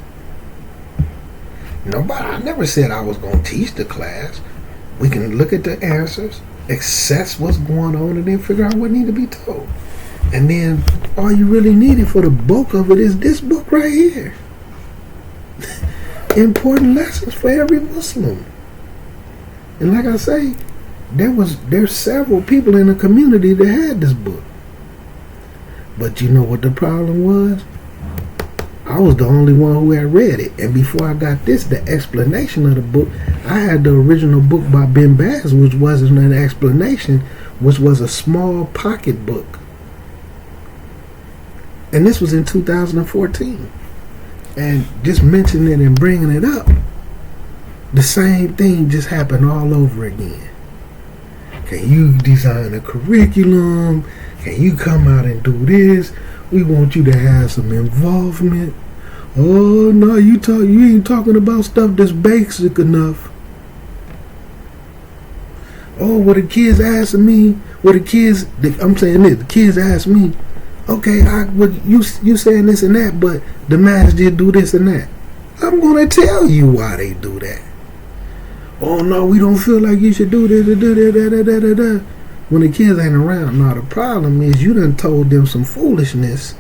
I never said I was gonna teach the class. We can look at the answers, assess what's going on, and then figure out what needs to be told. And then all you really needed for the bulk of it is this book right here. Important lessons for every Muslim. And like I say, there's several people in the community that had this book. But you know what the problem was? I was the only one who had read it. And before I got this, the explanation of the book, I had the original book by Ben Baz, which wasn't an explanation, which was a small pocket book. And this was in 2014. And just mentioning it and bringing it up, the same thing just happened all over again. Can you design a curriculum? Can you come out and do this? We want you to have some involvement. Oh no, you ain't talking about stuff that's basic enough. Oh, what the kids asking me? I'm saying this. The kids ask me, okay, you saying this and that, but the masjid do this and that. I'm gonna tell you why they do that. Oh no, we don't feel like you should do this, da. When the kids ain't around. Now the problem is you done told them some foolishness,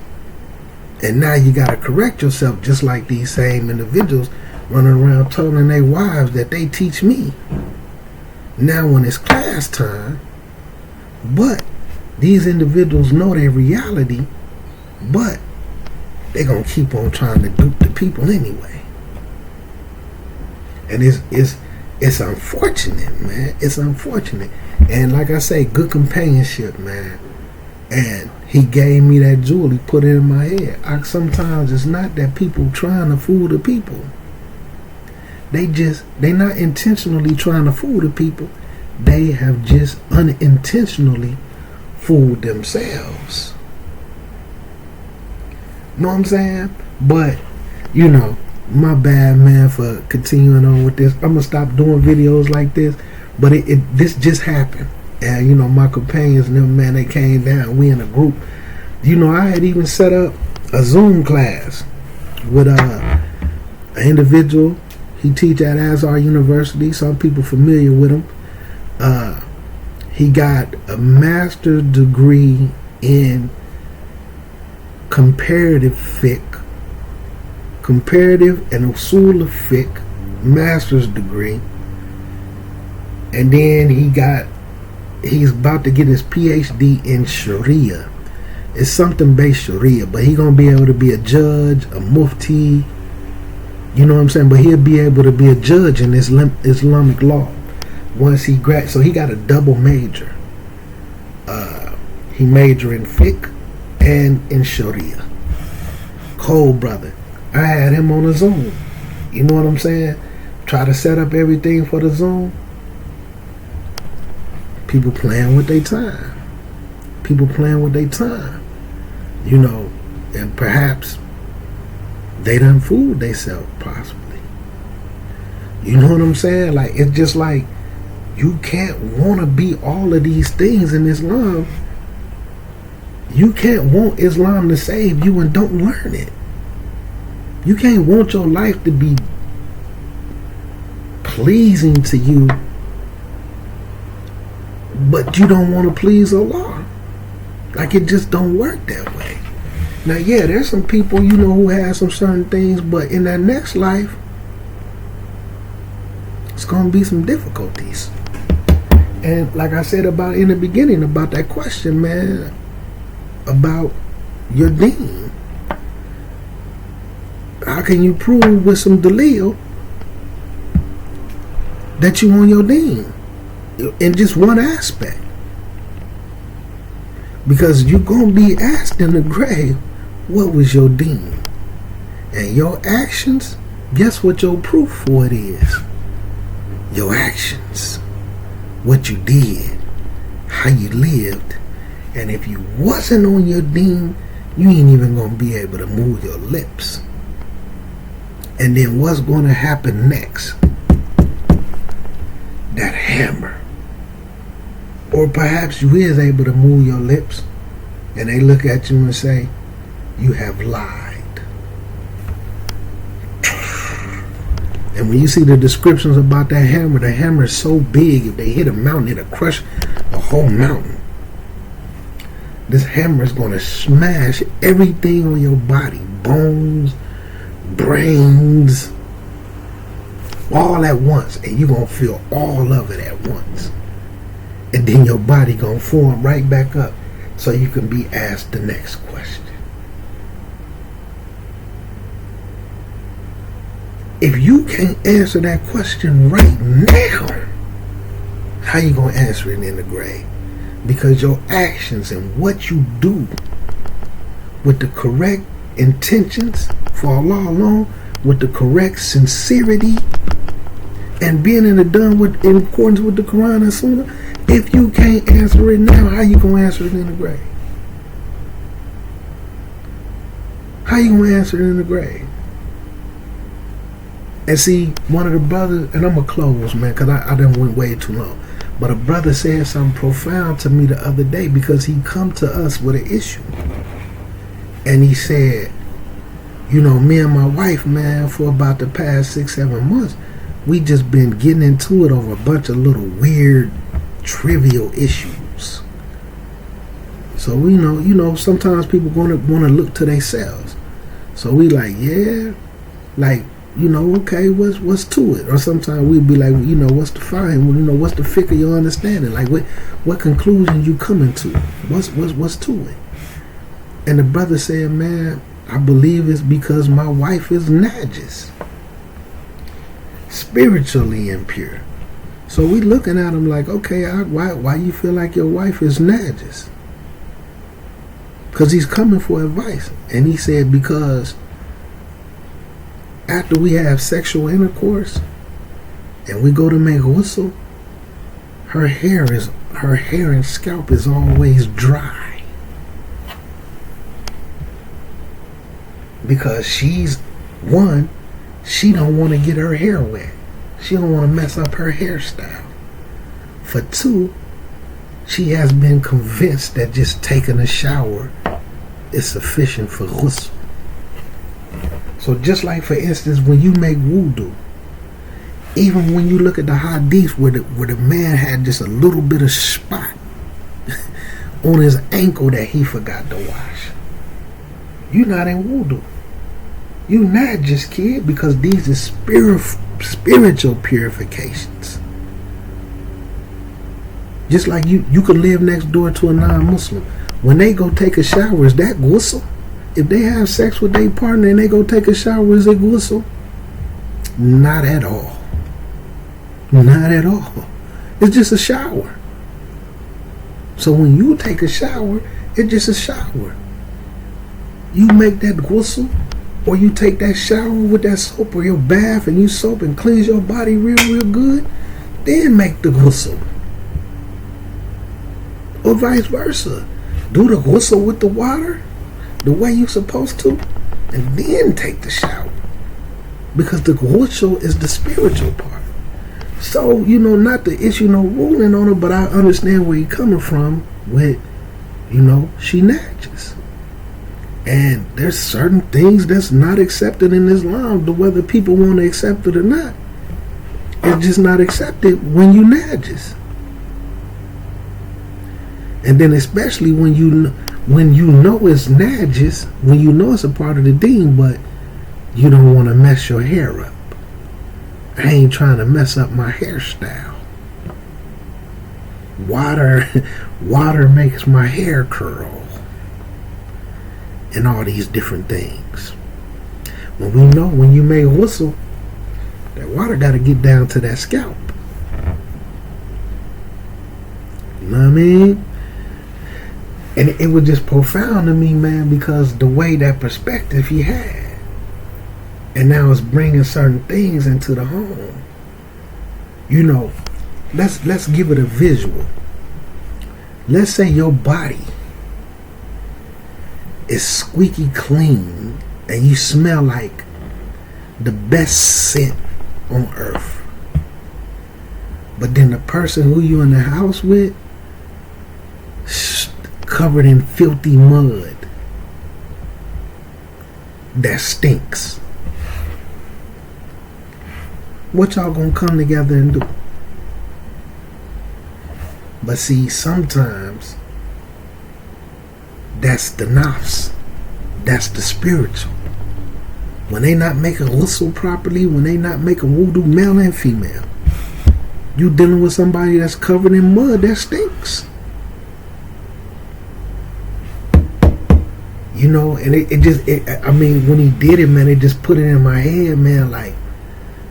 and now you gotta correct yourself, just like these same individuals running around telling their wives that they teach me. Now when it's class time, but these individuals know their reality, but they gonna keep on trying to dupe the people anyway. And it's unfortunate, man. It's unfortunate. And like I say, good companionship, man. And he gave me that jewel. He put it in my head. Sometimes it's not that people trying to fool the people. They not intentionally trying to fool the people. They have just unintentionally fooled themselves. Know what I'm saying? But, my bad, man, for continuing on with this. I'm going to stop doing videos like this. But this just happened. And, my companions and them, man, they came down. We in a group. I had even set up a Zoom class with an individual. He teach at Azhar University. Some people familiar with him. He got a master's degree in comparative and usul of fiqh, master's degree. And then he's about to get his PhD in Sharia. It's something based Sharia, but he's going to be able to be a judge, a mufti, you know what I'm saying? But he'll be able to be a judge in Islamic law once he graduates. So he got a double major. He majored in fiqh and in Sharia. Cold brother. I had him on a Zoom. You know what I'm saying? Try to set up everything for the Zoom. People playing with their time. And perhaps they done fooled themselves, possibly. You know what I'm saying? Like, it's just like you can't want to be all of these things in Islam. You can't want Islam to save you and don't learn it. You can't want your life to be pleasing to you, but you don't want to please Allah. Like, it just don't work that way. Now, yeah, there's some people, who have some certain things, but in that next life, it's going to be some difficulties. And like I said about in the beginning, about that question, man, about your deen. How can you prove with some dalil that you on your deen in just one aspect? Because you're going to be asked in the grave, what was your deen? And your actions, guess what your proof for it is? Your actions. What you did. How you lived. And if you wasn't on your deen, you ain't even going to be able to move your lips. And then what's going to happen next? That hammer. Or perhaps you is able to move your lips and they look at you and say, you have lied. And when you see the descriptions about that hammer, the hammer is so big, if they hit a mountain, it'll crush a whole mountain. This hammer is going to smash everything on your body. Bones, brains, all at once. And you're going to feel all of it at once. And then your body going to form right back up so you can be asked the next question. If you can't answer that question right now, how you going to answer it in the grave? Because your actions and what you do with the correct intentions for Allah alone, with the correct sincerity, and being in accordance with the Quran and Sunnah, if you can't answer it now, how you going to answer it in the grave? How you going to answer it in the grave? And see, one of the brothers, and I'm going to close, man, because I done went way too long. But a brother said something profound to me the other day because he come to us with an issue. And he said, me and my wife, man, for about the past 6-7 months, we just been getting into it over a bunch of little weird, trivial issues. So, sometimes people want to look to themselves. So we like, yeah, like, okay, what's to it? Or sometimes we'd be like, what's the fine? What's the fiqh of your understanding? Like, what conclusion you coming to? What's to it? And the brother said, man, I believe it's because my wife is najis, spiritually impure. So we looking at him like, okay, why you feel like your wife is najis? Because he's coming for advice. And he said, because after we have sexual intercourse and we go to make ghusl, her hair and scalp is always dry. Because she don't want to get her hair wet. She don't want to mess up her hairstyle. For 2, she has been convinced that just taking a shower is sufficient for ghusl. So just like, for instance, when you make wudu, even when you look at the hadith where the man had just a little bit of spot on his ankle that he forgot to wash, you're not in wudu. You're not just, kid, because these are spiritual purifications. Just like you could live next door to a non-Muslim. When they go take a shower, is that ghusl? If they have sex with their partner and they go take a shower, is it ghusl? Not at all. Not at all. It's just a shower. So when you take a shower, it's just a shower. You make that ghusl, or you take that shower with that soap, or your bath and you soap and cleanse your body real good, then make the ghusl. Or vice versa. Do the ghusl with the water the way you're supposed to, and then take the shower. because the ghusl is the spiritual part. So, not to issue no ruling on her, but I understand where you're coming from with, she najis. And there's certain things that's not accepted in Islam, whether people want to accept it or not. It's just not accepted when you najis. And then especially when you know it's najis, when you know it's a part of the deen, but you don't want to mess your hair up. I ain't trying to mess up my hairstyle. Water makes my hair curl. And all these different things. When you make ghusl, that water got to get down to that scalp. You know what I mean? And it was just profound to me, man, because the way that perspective he had. And now it's bringing certain things into the home. Let's give it a visual. Let's say your body is squeaky clean and you smell like the best scent on earth. But then the person who you in the house with covered in filthy mud that stinks. What y'all gonna come together and do? But see, sometimes that's the nafs. That's the spiritual. When they not making ghusl properly, when they not making wudu, male and female, you dealing with somebody that's covered in mud that stinks. And when he did it, man, it just put it in my head, man, like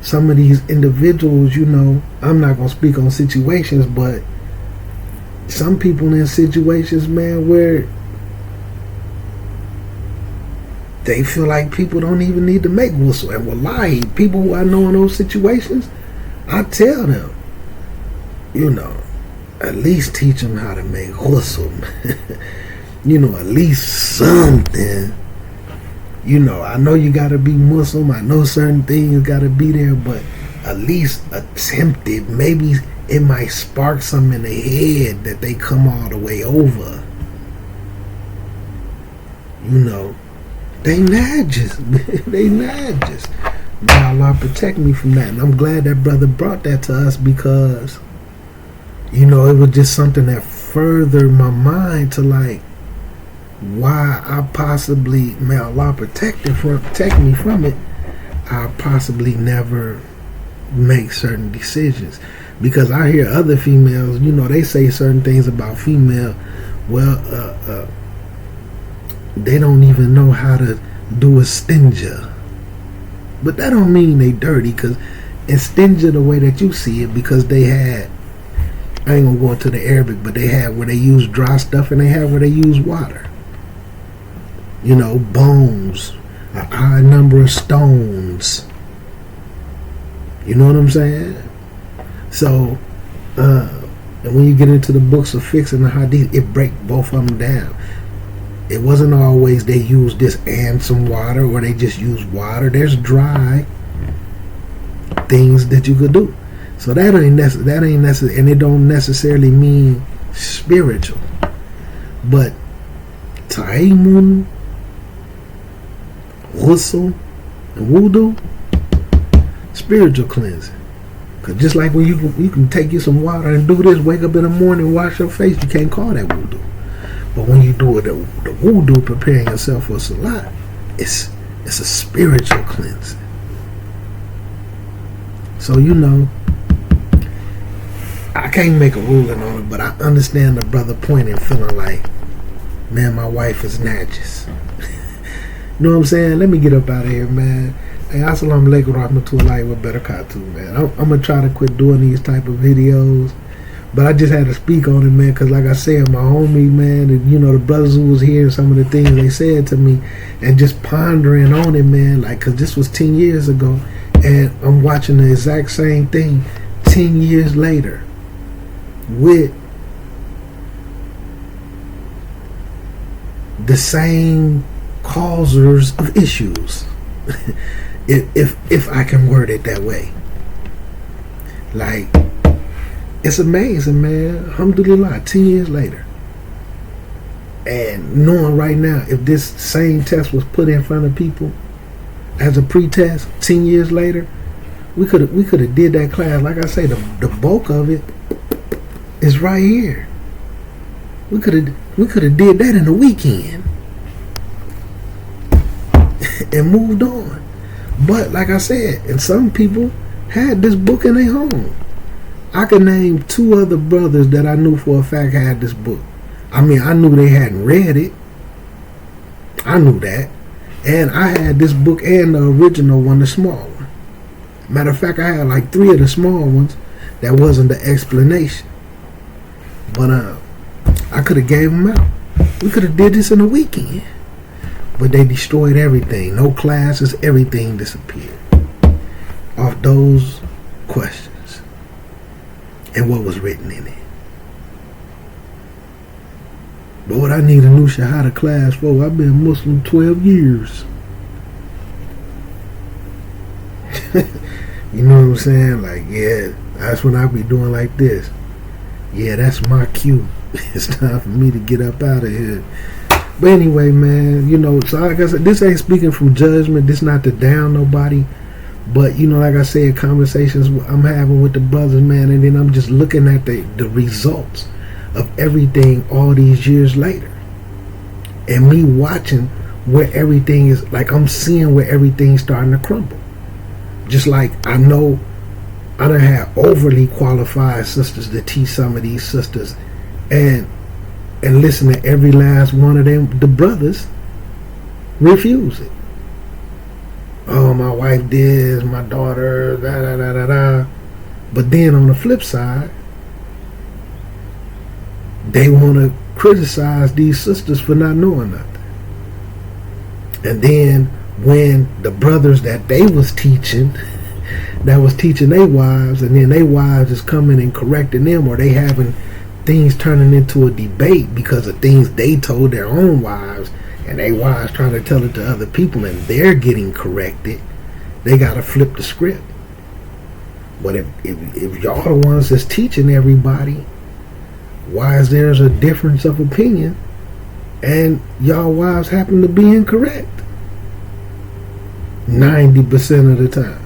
some of these individuals, I'm not going to speak on situations, but some people in situations, man, where they feel like people don't even need to make ghusl. And wallahi, people who I know in those situations, I tell them, at least teach them how to make ghusl. At least something. I know you got to be Muslim. I know certain things got to be there, but at least attempt it. Maybe it might spark something in their head that they come all the way over. They najis. They najis. May Allah protect me from that. And I'm glad that brother brought that to us because, it was just something that furthered my mind to like, why I possibly, may Allah protect me from it, I possibly never make certain decisions. Because I hear other females, they say certain things about female, they don't even know how to do istinja. But that don't mean they dirty, because istinja the way that you see it, because they had, I ain't gonna go into the Arabic, but they had where they use dry stuff and they had where they use water. Bones, a high number of stones. You know what I'm saying? So, and when you get into the books of fiqh and the hadith, it break both of them down. It wasn't always they use this and some water, or they just use water. There's dry things that you could do. So that ain't necessary, and it don't necessarily mean spiritual. But taimun, ghusl, and wudu, spiritual cleansing. Because just like when you can take you some water and do this, wake up in the morning, wash your face, you can't call that wudu. But when you do it, the wudu, preparing yourself for salat, it's a spiritual cleansing. So I can't make a ruling on it, but I understand the brother point and feeling like, man, my wife is najis. You know what I'm saying? Let me get up out of here, man. Hey, assalamu alaikum rahmatullahi wa barakatuh, man. I'm going to try to quit doing these type of videos, but I just had to speak on it, man, because like I said, my homie, man, and the brothers who was hearing some of the things they said to me, and just pondering on it, man, like, because this was 10 years ago, and I'm watching the exact same thing 10 years later with the same causers of issues. If I can word it that way. Like, it's amazing, man. Alhamdulillah, 10 years later. And knowing right now, if this same test was put in front of people as a pre-test 10 years later, we could have did that class. Like I say, the bulk of it is right here. We could have did that in a weekend and moved on. But like I said, and some people had this book in their home. I could name 2 other brothers that I knew for a fact had this book. I mean, I knew they hadn't read it. I knew that. And I had this book and the original one, the small one. Matter of fact, I had like 3 of the small ones that wasn't the explanation. But I could have gave them out. We could have did this in a weekend. But they destroyed everything. No classes, everything disappeared. Off those questions. And what was written in it. But what I need a new Shahada class for, I've been Muslim 12 years. You know what I'm saying? Like, yeah, that's when I be doing like this. Yeah, that's my cue. It's time for me to get up out of here. But anyway, man, you know, so like I said, this ain't speaking from judgment. This not to down nobody. But, you know, like I said, conversations I'm having with the brothers, man, and then I'm just looking at the results of everything all these years later. And me watching where everything is, like I'm seeing where everything's starting to crumble. Just like I know I done had overly qualified sisters to teach some of these sisters and listen to every last one of them. The brothers refuse it. Oh, my wife did, my daughter, da da da da da. But then on the flip side, they want to criticize these sisters for not knowing nothing. And then when the brothers that they was teaching, that was teaching their wives, and then their wives is coming and correcting them, or they having things turning into a debate because of things they told their own wives, and their wives trying to tell it to other people, and they're getting corrected, they got to flip the script. But if y'all the ones that's teaching everybody, why is there a difference of opinion and y'all wives happen to be incorrect 90% of the time?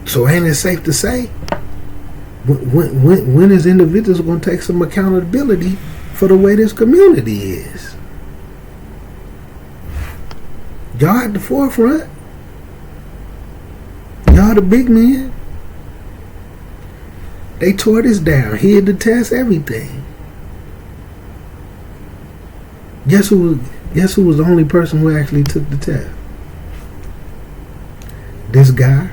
So ain't it safe to say when is individuals going to take some accountability for the way this community is? Y'all at the forefront. Y'all the big men. They tore this down, hid the test, everything. Guess who was the only person who actually took the test? This guy.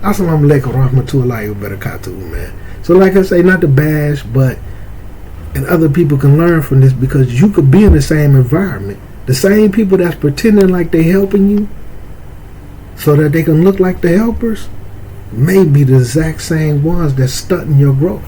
Assalamu alaikum rahmatullahi wa barakatuh, man. So like I say, not to bash, but and other people can learn from this, because you could be in the same environment. The same people that's pretending like they helping you so that they can look like the helpers may be the exact same ones that's stunting your growth.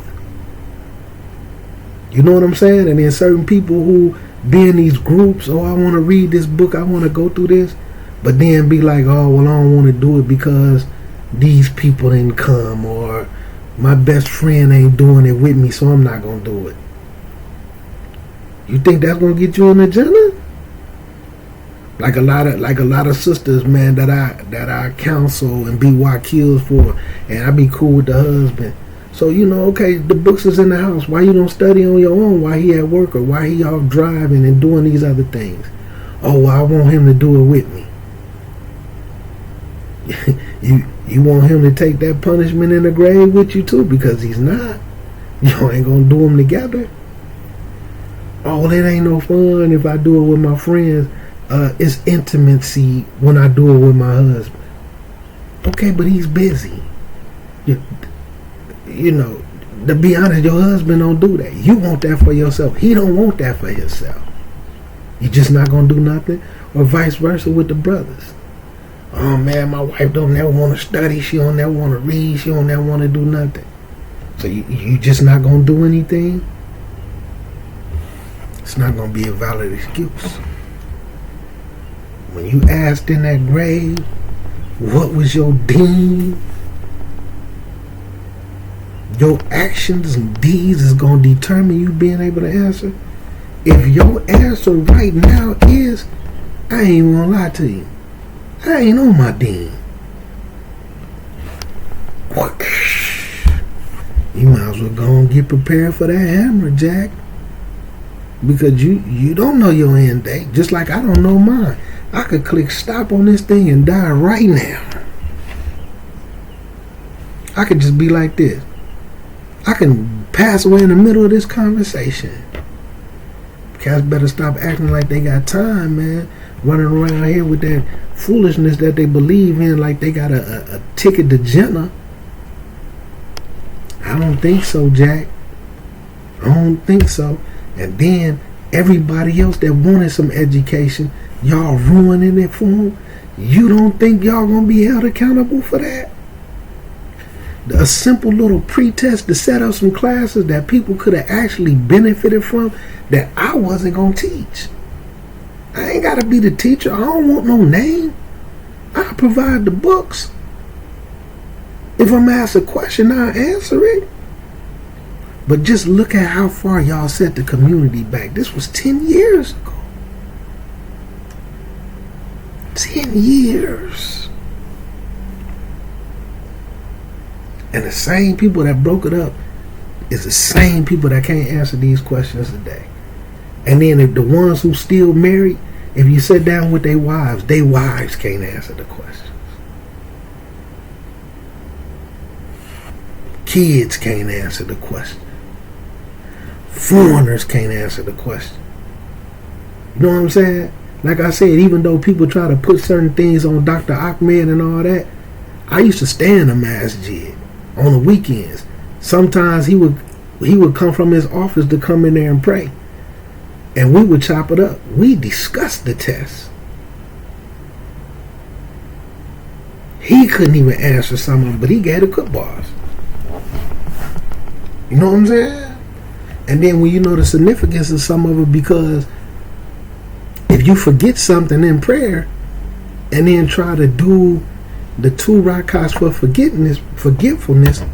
You know what I'm saying? And then certain people who be in these groups, oh, I want to read this book, I want to go through this, but then be like, oh, well, I don't want to do it because these people didn't come, or my best friend ain't doing it with me, so I'm not going to do it. You think that's going to get you an agenda? Like a lot of sisters, man, that I counsel and be wakils for, and I be cool with the husband. So, you know, okay, the books is in the house. Why you don't study on your own while he at work, or why he off driving and doing these other things? Oh, well, I want him to do it with me. You want him to take that punishment in the grave with you too, because he's not. You ain't gonna do them together. Oh, it ain't no fun if I do it with my friends. It's intimacy when I do it with my husband. Okay, but he's busy. You know, to be honest, your husband don't do that. You want that for yourself. He don't want that for himself. You just not gonna do nothing, or vice versa with the brothers. Oh man, my wife don't never want to study. She don't never want to read. She don't never want to do nothing. So you just not gonna do anything? It's not going to be a valid excuse. When you asked in that grave, what was your deed? Your actions and deeds is going to determine you being able to answer. If your answer right now is, I ain't gonna lie to you, I ain't on my dean. You might as well go and get prepared for that hammer, Jack. Because you don't know your end date, just like I don't know mine. I could click stop on this thing and die right now. I could just be like this. I can pass away in the middle of this conversation. Cats better stop acting like they got time, man. Running around here with that foolishness that they believe in, like they got a ticket to Jenna. I don't think so, Jack. I don't think so. And then everybody else that wanted some education, y'all ruining it for them. You don't think y'all gonna be held accountable for that? A simple little pretest to set up some classes that people could have actually benefited from that I wasn't gonna teach. I ain't gotta be the teacher. I don't want no name. I provide the books. If I'm asked a question, I'll answer it. But just look at how far y'all set the community back. This was 10 years ago. 10 years. And the same people that broke it up is the same people that can't answer these questions today. And then if the ones who still married, if you sit down with their wives can't answer the questions. Kids can't answer the question. Foreigners can't answer the question. You know what I'm saying? Like I said, even though people try to put certain things on Dr. Ahmed and all that, I used to stay in the masjid on the weekends. Sometimes he would come from his office to come in there and pray. And we would chop it up. We discussed the test. He couldn't even answer some of them, but he gave the cook bars. You know what I'm saying? And then when you know the significance of some of it, because if you forget something in prayer and then try to do the 2 rakats for forgetfulness,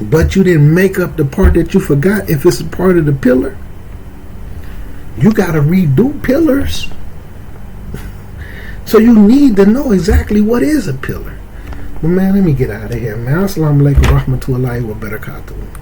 but you didn't make up the part that you forgot, if it's a part of the pillar, you got to redo pillars. So you need to know exactly what is a pillar. But man, let me get out of here, man. Assalamu alaikum warahmatullahi wabarakatuh.